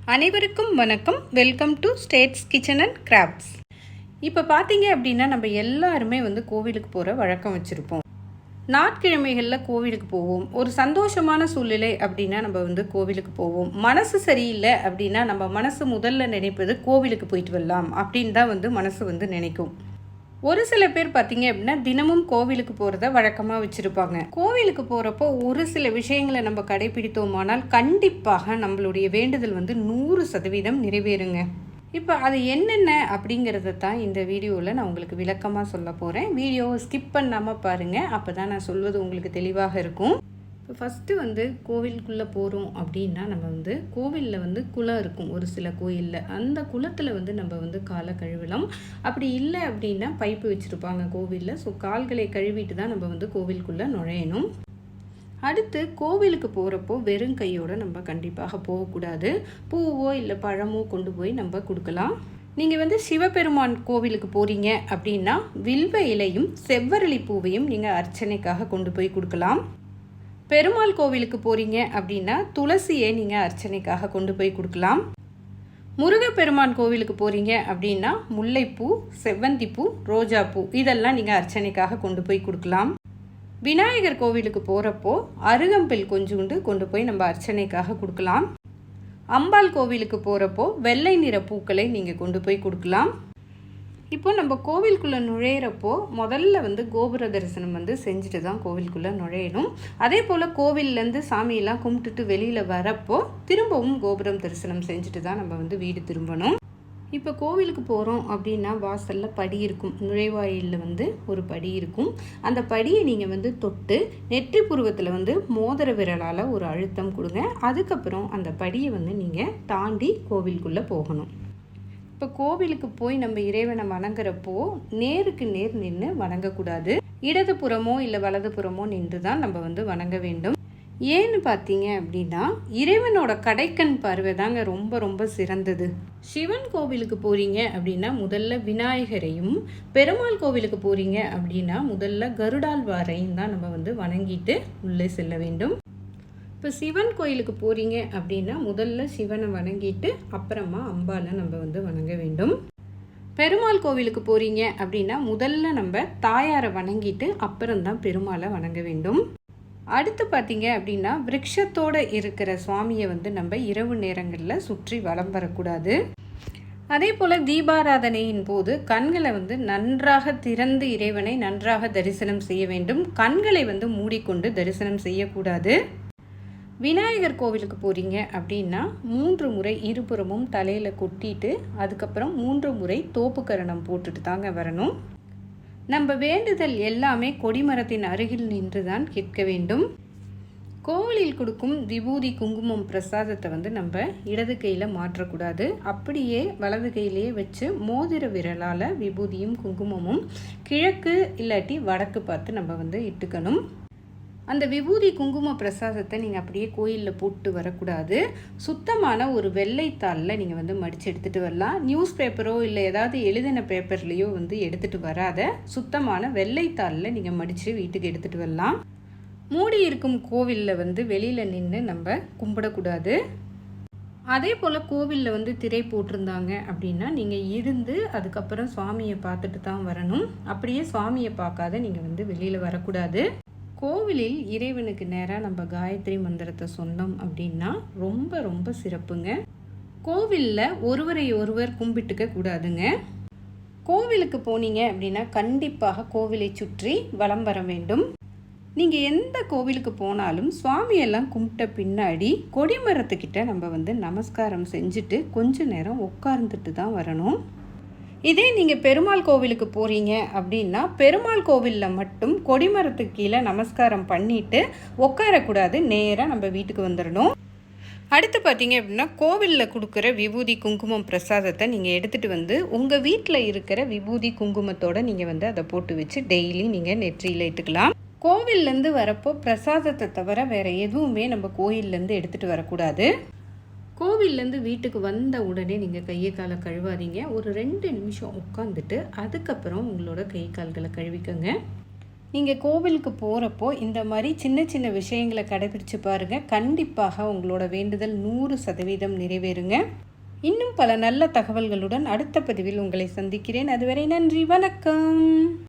அனைவருக்கும் வணக்கம். Welcome to states kitchen and crafts. இப்போ பார்த்தீங்க அப்படின்னா நம்ம எல்லாருமே கோவிலுக்கு போகிற வழக்கம் வச்சுருப்போம். நாட்கிழமைகளில் கோவிலுக்கு போவோம். ஒரு சந்தோஷமான சூழ்நிலை அப்படின்னா நம்ம கோவிலுக்கு போவோம். மனசு சரியில்லை அப்படின்னா நம்ம மனசு முதல்ல நினைப்பது கோவிலுக்கு போயிட்டு வரலாம் அப்படின்னு தான் மனசு நினைக்கும். ஒரு சில பேர் பார்த்தீங்க அப்படின்னா தினமும் கோவிலுக்கு போகிறத வழக்கமாக வச்சுருப்பாங்க. கோவிலுக்கு போகிறப்போ ஒரு சில விஷயங்களை நம்ம கடைபிடித்தோமானால் கண்டிப்பாக நம்மளுடைய வேண்டுதல் 100% நிறைவேறுங்க. இப்போ அது என்னென்ன அப்படிங்கிறத தான் இந்த வீடியோவில் நான் உங்களுக்கு விளக்கமாக சொல்ல போகிறேன். வீடியோவை ஸ்கிப் பண்ணாமல் பாருங்கள், அப்போ தான் நான் சொல்வது உங்களுக்கு தெளிவாக இருக்கும். இப்போ ஃபஸ்ட்டு கோவிலுக்குள்ளே போகிறோம் அப்படின்னா நம்ம கோவிலில் குளம் இருக்கும். ஒரு சில கோயிலில் அந்த குளத்தில் நம்ம காலை கழுவலாம். அப்படி இல்லை அப்படின்னா பைப்பு வச்சுருப்பாங்க கோவிலில். ஸோ கால்களை கழுவிட்டு தான் நம்ம கோவிலுக்குள்ளே நுழையணும். அடுத்து கோவிலுக்கு போகிறப்போ வெறும் கையோடு நம்ம கண்டிப்பாக போகக்கூடாது. பூவோ இல்லை பழமோ கொண்டு போய் நம்ம கொடுக்கலாம். நீங்கள் சிவபெருமான் கோவிலுக்கு போகிறீங்க அப்படின்னா வில்வ இலையும் செவ்வரளி பூவையும் நீங்கள் அர்ச்சனைக்காக கொண்டு போய் கொடுக்கலாம். பெருமாள் கோவிலுக்கு போகிறீங்க அப்படின்னா துளசியை நீங்கள் அர்ச்சனைக்காக கொண்டு போய் கொடுக்கலாம். முருகப்பெருமான் கோவிலுக்கு போகிறீங்க அப்படின்னா முல்லைப்பூ, செவ்வந்திப்பூ, ரோஜாப்பூ இதெல்லாம் நீங்கள் அர்ச்சனைக்காக கொண்டு போய் கொடுக்கலாம். விநாயகர் கோவிலுக்கு போகிறப்போ அருகம்பில் கொஞ்சோண்டு கொண்டு போய் நம்ம அர்ச்சனைக்காக கொடுக்கலாம். அம்பாள் கோவிலுக்கு போகிறப்போ வெள்ளை நிற பூக்களை நீங்கள் கொண்டு போய் கொடுக்கலாம். இப்போ நம்ம கோவிலுக்குள்ளே நுழையிறப்போ முதல்ல கோபுர தரிசனம் செஞ்சுட்டு தான் கோவிலுக்குள்ளே நுழையணும். அதே போல் கோவில்லேருந்து சாமியெல்லாம் கும்பிட்டுட்டு வெளியில் வரப்போ திரும்பவும் கோபுரம் தரிசனம் செஞ்சுட்டு தான் நம்ம வீடு திரும்பணும். இப்போ கோவிலுக்கு போகிறோம் அப்படின்னா வாசலில் படி இருக்கும். நுழைவாயிலில் ஒரு படி இருக்கும். அந்த படியை நீங்கள் தொட்டு நெற்றி புருவத்தில் மோதிர விரலால் ஒரு அழுத்தம் கொடுங்க. அதுக்கப்புறம் அந்த படியை நீங்கள் தாண்டி கோவிலுக்குள்ளே போகணும். இப்போ கோவிலுக்கு போய் நம்ம இறைவனை வணங்குறப்போ நேருக்கு நேர் நின்று வணங்கக்கூடாது. இடதுபுறமோ இல்லை வலதுபுறமோ நின்று தான் நம்ம வணங்க வேண்டும். ஏன்னு பார்த்தீங்க அப்படின்னா இறைவனோட கடைக்கண் பார்வை தாங்க ரொம்ப ரொம்ப சிறந்தது. சிவன் கோவிலுக்கு போகிறீங்க அப்படின்னா முதல்ல விநாயகரையும், பெருமாள் கோவிலுக்கு போகிறீங்க அப்படின்னா முதல்ல கருடாழ்வாரையும் தான் நம்ம வணங்கிட்டு உள்ளே செல்ல வேண்டும். இப்போ சிவன் கோயிலுக்கு போகிறீங்க அப்படின்னா முதல்ல சிவனை வணங்கிட்டு அப்புறமா அம்பாலை நம்ம வணங்க வேண்டும். பெருமாள் கோவிலுக்கு போகிறீங்க அப்படின்னா முதல்ல நம்ம தாயாரை வணங்கிட்டு அப்புறம்தான் பெருமாளை வணங்க வேண்டும். அடுத்து பார்த்தீங்க அப்படின்னா விருட்சத்தோடு இருக்கிற சுவாமியை நம்ம இரவு நேரங்களில் சுற்றி வலம் வரக்கூடாது. அதே போல் தீபாராதனையின் போது கண்களை நன்றாக திறந்து இறைவனை நன்றாக தரிசனம் செய்ய வேண்டும். கண்களை மூடிக்கொண்டு தரிசனம் செய்யக்கூடாது. விநாயகர் கோவிலுக்கு போகிறீங்க அப்படின்னா 3 முறை இருபுறமும் தலையில் கொட்டிட்டு அதுக்கப்புறம் 3 முறை தோப்புக்கரணம் போட்டுட்டு தாங்க வரணும். நம்ம வேண்டுதல் எல்லாமே கொடிமரத்தின் அருகில் நின்று தான் கேட்க வேண்டும். கோவிலில் கொடுக்கும் விபூதி குங்குமம் பிரசாதத்தை நம்ம இடது கையில் மாற்றக்கூடாது. அப்படியே வலது கையிலேயே வச்சு மோதிர விரலால் விபூதியும் குங்குமமும் கிழக்கு இல்லாட்டி வடக்கு பார்த்து நம்ம இட்டுக்கணும். அந்த விபூதி குங்கும பிரசாதத்தை நீங்கள் அப்படியே கோயிலில் போட்டு வரக்கூடாது. சுத்தமான ஒரு வெள்ளைத்தாளில் நீங்கள் மடித்து எடுத்துகிட்டு வரலாம். நியூஸ் பேப்பரோ இல்லை ஏதாவது எழுதின பேப்பர்லேயோ எடுத்துகிட்டு வராத சுத்தமான வெள்ளைத்தாளில் நீங்கள் மடித்து வீட்டுக்கு எடுத்துகிட்டு வரலாம். மூடி இருக்கும் கோவிலில் வெளியில் நின்று நம்ம கும்பிடக்கூடாது. அதே போல் கோவிலில் திரை போட்டிருந்தாங்க அப்படின்னா நீங்கள் இருந்து அதுக்கப்புறம் சுவாமியை பார்த்துட்டு தான் வரணும். அப்படியே சுவாமியை பார்க்காத நீங்கள் வெளியில் வரக்கூடாது. கோவிலில் இறைவனுக்கு நேராக நம்ம காயத்ரி மந்திரத்தை சொன்னோம் அப்படின்னா ரொம்ப ரொம்ப சிறப்புங்க. கோவிலில் ஒருவரை ஒருவர் கும்பிட்டுக்க கூடாதுங்க. கோவிலுக்கு போனீங்க அப்படின்னா கண்டிப்பாக கோவிலை சுற்றி வலம் வர வேண்டும். நீங்கள் எந்த கோவிலுக்கு போனாலும் சுவாமியெல்லாம் கும்பிட்ட பின்னாடி கொடிமரத்துக்கிட்ட நம்ம நமஸ்காரம் செஞ்சுட்டு கொஞ்ச நேரம் உட்கார்ந்துட்டு தான் வரணும். இதே நீங்கள் பெருமாள் கோவிலுக்கு போகிறீங்க அப்படின்னா பெருமாள் கோவிலில் மட்டும் கொடிமரத்துக்கு கீழே நமஸ்காரம் பண்ணிவிட்டு உட்காரக்கூடாது. நேராக நம்ம வீட்டுக்கு வந்துடணும். அடுத்து பார்த்தீங்க அப்படின்னா கோவிலில் கொடுக்குற விபூதி குங்குமம் பிரசாதத்தை நீங்கள் எடுத்துகிட்டு உங்கள் வீட்டில் இருக்கிற விபூதி குங்குமத்தோடு நீங்கள் அதை போட்டு வச்சு டெய்லி நீங்கள் நெற்றியில் இட்டுக்கலாம். கோவில்லேருந்து வரப்போ பிரசாதத்தை தவிர வேறு எதுவுமே நம்ம கோயிலேருந்து எடுத்துகிட்டு வரக்கூடாது. கோவில்லேருந்து வீட்டுக்கு வந்த உடனே நீங்கள் கையை காலை கழுவாதீங்க. ஒரு 2 நிமிஷம் உட்காந்துட்டு அதுக்கப்புறம் உங்களோட கை கால்களை கழுவிக்கோங்க. நீங்கள் கோவிலுக்கு போகிறப்போ இந்த மாதிரி சின்ன சின்ன விஷயங்களை கடைபிடிச்சு பாருங்கள். கண்டிப்பாக உங்களோட வேண்டுதல் 100% நிறைவேறுங்க. இன்னும் பல நல்ல தகவல்களுடன் அடுத்த பதிவில் உங்களை சந்திக்கிறேன். அதுவரை நன்றி, வணக்கம்.